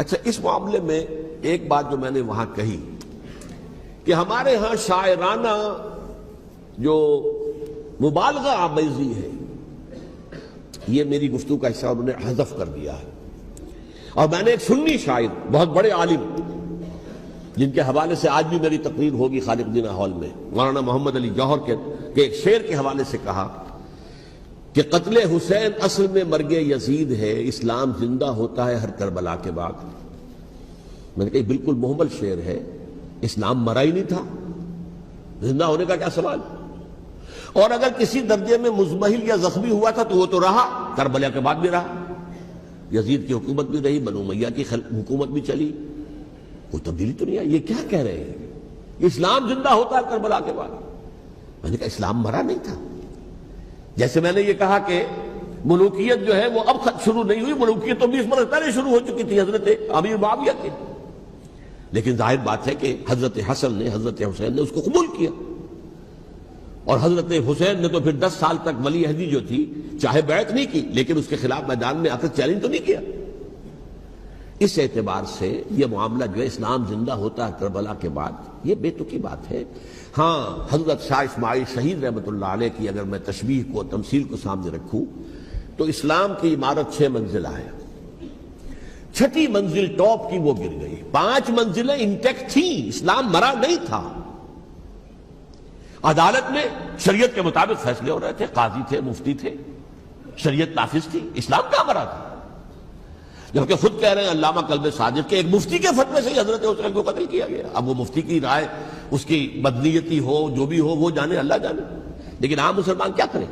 اچھا، اس معاملے میں ایک بات جو میں نے وہاں کہی کہ ہمارے ہاں شاعرانہ جو مبالغہ آمیزی ہے، یہ میری گفتگو کا حصہ انہوں نے حذف کر دیا ہے. اور میں نے ایک سنی شاعر، بہت بڑے عالم، جن کے حوالے سے آج بھی میری تقریر ہوگی خالق جناح ہال میں، مولانا محمد علی جوہر کے ایک شعر کے حوالے سے کہا کہ قتل حسین اصل میں مرگ یزید ہے، اسلام زندہ ہوتا ہے ہر کربلا کے بعد. میں نے کہا بالکل محمل شعر ہے، اسلام مرا ہی نہیں تھا، زندہ ہونے کا کیا سوال. اور اگر کسی درجے میں مزمحل یا زخمی ہوا تھا تو وہ تو رہا، کربلا کے بعد بھی رہا، یزید کی حکومت بھی رہی، بنو امیہ کی حکومت بھی چلی، کوئی تبدیلی تو نہیں آئی. یہ کیا کہہ رہے ہیں؟ اسلام زندہ ہوتا ہے کربلا کے بعد. میں نے کہا اسلام مرا نہیں تھا. جیسے میں نے یہ کہا کہ ملوکیت جو ہے وہ اب شروع نہیں ہوئی، ملوکیت تو 20 برس پہلے شروع ہو چکی تھی حضرت امیر معاویہ کے. لیکن ظاہر بات ہے کہ حضرت حسن نے، حضرت حسین نے اس کو قبول کیا، اور حضرت حسین نے تو پھر 10 سال تک ولی عہدی جو تھی چاہے بیعت نہیں کی، لیکن اس کے خلاف میدان میں آ کر چیلنج تو نہیں کیا. اس اعتبار سے یہ معاملہ جو ہے اسلام زندہ ہوتا ہے کربلا کے بعد، یہ بے تکی بات ہے. ہاں، حضرت شاہ اسماعیل شہید رحمۃ اللہ علیہ کی اگر میں تشبیہ کو، تمثیل کو سامنے رکھوں تو اسلام کی عمارت 6 منزلہ ہے، 6ٹھی منزل ٹاپ کی وہ گر گئی، 5 منزلیں انٹیکٹ تھیں، اسلام مرا نہیں تھا. عدالت میں شریعت کے مطابق فیصلے ہو رہے تھے، قاضی تھے، مفتی تھے، شریعت نافذ تھی، اسلام کہاں مرا تھا. جبکہ خود کہہ رہے ہیں علامہ قلب صادق کے ایک مفتی کے فتوے سے ہی حضرت حسین کو قتل کیا گیا. اب وہ مفتی کی رائے، اس کی بدنیتی ہو، جو بھی ہو، وہ جانے، اللہ جانے. لیکن عام مسلمان کیا کریں؟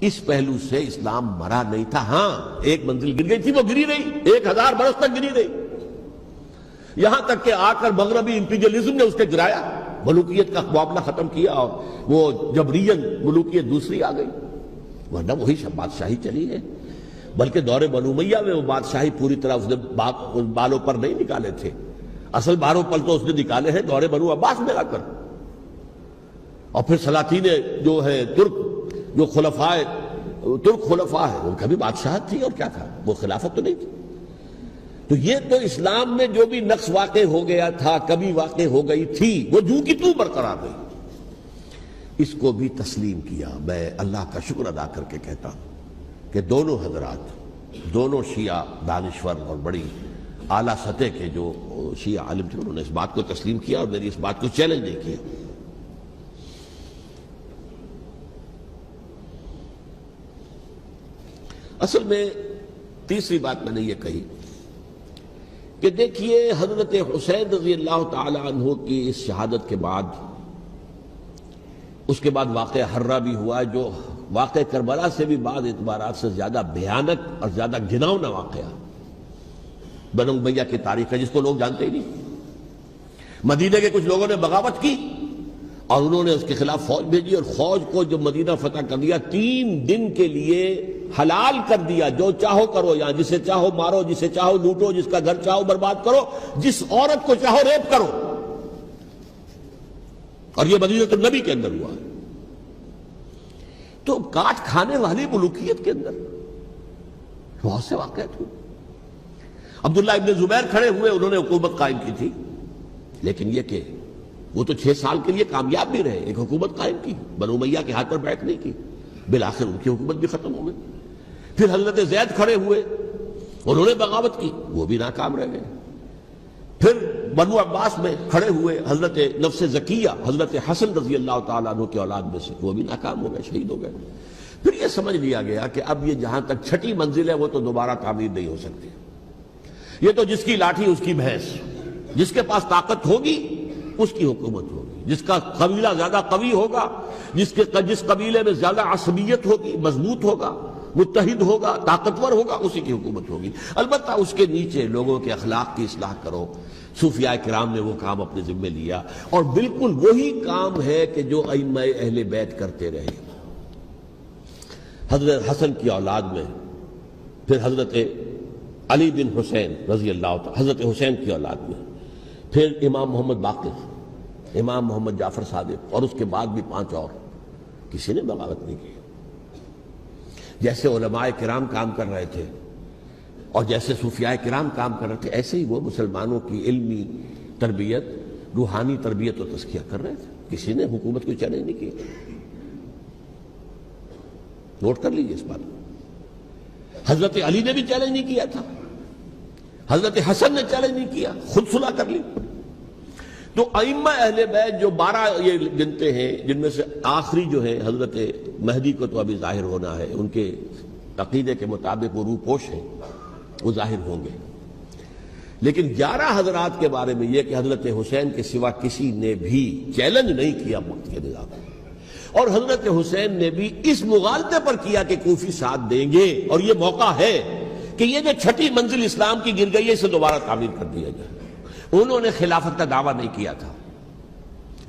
اس پہلو سے اسلام مرا نہیں تھا. ہاں، ایک منزل گر گئی تھی، وہ گری رہی، 1000 برس تک گری رہی، یہاں تک کہ آ کر مغربی امپیریلزم نے اس کے گرایا، ملوکیت کا معاملہ ختم کیا، اور وہ جبرین ملوکیت دوسری آ گئی. ورنہ وہی بادشاہی چلی ہے. بلکہ دور بنو امیہ میں وہ بادشاہی پوری طرح اس نے بالوں پر نہیں نکالے تھے، اصل باروں پر تو اس نے نکالے ہیں دور بنو عباس میں آ کر. اور پھر سلاطین جو ہے ترک، جو ترک خلفاء ہے، ان کا بھی بادشاہت تھی، اور کیا تھا، وہ خلافت تو نہیں تھی. تو یہ تو اسلام میں جو بھی نقص واقع ہو گیا تھا، کمی واقع ہو گئی تھی، وہ جو کی تو برقرار رہی. اس کو بھی تسلیم کیا. میں اللہ کا شکر ادا کر کے کہتا ہوں کہ دونوں حضرات، دونوں شیعہ دانشور اور بڑی اعلیٰ سطح کے جو شیعہ عالم تھے، انہوں نے اس بات کو تسلیم کیا اور میری اس بات کو چیلنج نہیں کیا. اصل میں تیسری بات میں نے یہ کہی کہ دیکھیے حضرت حسین رضی اللہ تعالی عنہ کی اس شہادت کے بعد، اس کے بعد واقعہ حرہ بھی ہوا، جو واقعہ کربلا سے بھی بعض اعتبارات سے زیادہ بھیانک اور زیادہ گھناؤنا واقعہ بنو امیہ کی تاریخ ہے، جس کو لوگ جانتے ہی نہیں. مدینہ کے کچھ لوگوں نے بغاوت کی اور انہوں نے اس کے خلاف فوج بھیجی، اور فوج کو جب مدینہ فتح کر دیا، 3 دن کے لیے حلال کر دیا، جو چاہو کرو، یہاں جسے چاہو مارو، جسے چاہو لوٹو، جس کا گھر چاہو برباد کرو، جس عورت کو چاہو ریپ کرو. اور یہ مدینہ النبی کے اندر ہوا. تو کاٹ کھانے والی ملوکیت کے اندر بہت سے واقعات ہوئے. عبداللہ ابن زبیر کھڑے ہوئے، انہوں نے حکومت قائم کی تھی، لیکن یہ کہ وہ تو 6 سال کے لیے کامیاب بھی رہے، ایک حکومت قائم کی، بنو امیہ کے ہاتھ پر بیعت نہیں کی، بالآخر ان کی حکومت بھی ختم ہو گئی. پھر حضرت زید کھڑے ہوئے، انہوں نے بغاوت کی، وہ بھی ناکام رہ گئے. پھر بنو عباس میں کھڑے ہوئے حضرت نفس زکیہ، حضرت حسن رضی اللہ تعالیٰ عنہ کے اولاد میں سے، وہ بھی ناکام ہو گئے، شہید ہو گئے. پھر یہ سمجھ لیا گیا کہ اب یہ جہاں تک 6ٹھی منزل ہے وہ تو دوبارہ تعمیر نہیں ہو سکتی. یہ تو جس کی لاٹھی اس کی بھینس، جس کے پاس طاقت ہوگی اس کی حکومت ہوگی، جس کا قبیلہ زیادہ قوی ہوگا، جس قبیلے میں زیادہ عصبیت ہوگی، مضبوط ہوگا، متحد ہوگا، طاقتور ہوگا، اسی کی حکومت ہوگی. البتہ اس کے نیچے لوگوں کے اخلاق کی اصلاح کرو. صوفیاء کرام نے وہ کام اپنے ذمہ لیا، اور بالکل وہی کام ہے کہ جو ائمہ اہل بیت کرتے رہے. حضرت حسن کی اولاد میں پھر حضرت علی بن حسین رضی اللہ تعالی، حضرت حسین کی اولاد میں پھر امام محمد باقر، امام محمد جعفر صادق، اور اس کے بعد بھی 5 اور. کسی نے بغاوت نہیں کی. جیسے علماء کرام کام کر رہے تھے اور جیسے صوفیاء کرام کام کر رہے تھے ایسے ہی وہ مسلمانوں کی علمی تربیت، روحانی تربیت و تزکیہ کر رہے تھے. کسی نے حکومت کو چیلنج نہیں کیا. نوٹ کر لیجیے اس بات کو. حضرت علی نے بھی چیلنج نہیں کیا تھا، حضرت حسن نے چیلنج نہیں کیا، خود صلح کر لی. تو ائمہ اہل بیت جو 12 یہ گنتے ہیں، جن میں سے آخری جو ہے حضرت مہدی کو تو ابھی ظاہر ہونا ہے، ان کے عقیدے کے مطابق وہ روح پوش ہیں، وہ ظاہر ہوں گے. لیکن 11 حضرات کے بارے میں یہ کہ حضرت حسین کے سوا کسی نے بھی چیلنج نہیں کیا وقت کے نظام کو. اور حضرت حسین نے بھی اس مغالطے پر کیا کہ کوفی ساتھ دیں گے، اور یہ موقع ہے کہ یہ جو 6ٹھی منزل اسلام کی گر گئی ہے اسے دوبارہ تعمیر کر دیا جائے. انہوں نے خلافت کا دعویٰ نہیں کیا تھا،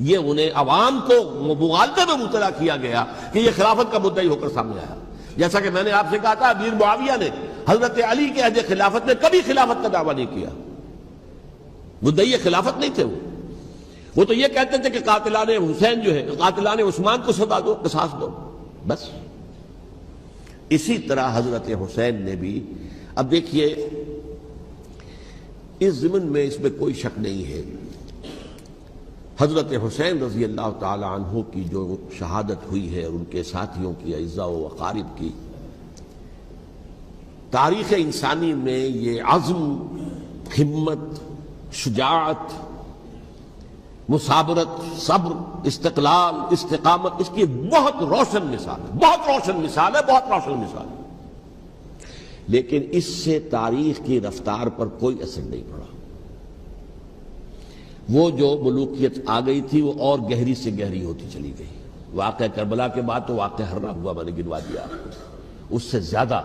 یہ انہیں عوام کو مغالطے میں مبتلا کیا گیا کہ یہ خلافت کا مدعی ہو کر سامنے آیا. جیسا کہ میں نے آپ سے کہا تھا، امیر معاویہ نے حضرت علی کے عہد خلافت میں کبھی خلافت کا دعویٰ نہیں کیا. مدعی خلافت نہیں تھے وہ تو یہ کہتے تھے کہ قاتلان حسین جو ہے، قاتلان عثمان کو سزا دو، قصاص دو، بس. اسی طرح حضرت حسین نے بھی. اب دیکھیے اس ضمن میں اس میں کوئی شک نہیں ہے، حضرت حسین رضی اللہ تعالی عنہ کی جو شہادت ہوئی ہے اور ان کے ساتھیوں کی، اعزاء و اقارب کی، تاریخ انسانی میں یہ عزم، ہمت، شجاعت، مثابرت، صبر، استقلال، استقامت، اس کی ایک بہت روشن مثال ہے، بہت روشن مثال ہے، بہت روشن مثال ہے. لیکن اس سے تاریخ کی رفتار پر کوئی اثر نہیں پڑا. وہ جو ملوکیت آ گئی تھی وہ اور گہری سے گہری ہوتی چلی گئی. واقعہ کربلا کے بعد تو واقعہ ہررا ہوا، میں نے گنوا دیا آپ کو. اس سے زیادہ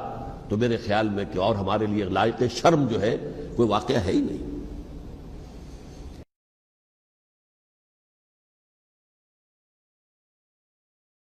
تو میرے خیال میں کہ اور ہمارے لیے لائق شرم جو ہے کوئی واقعہ ہے ہی نہیں.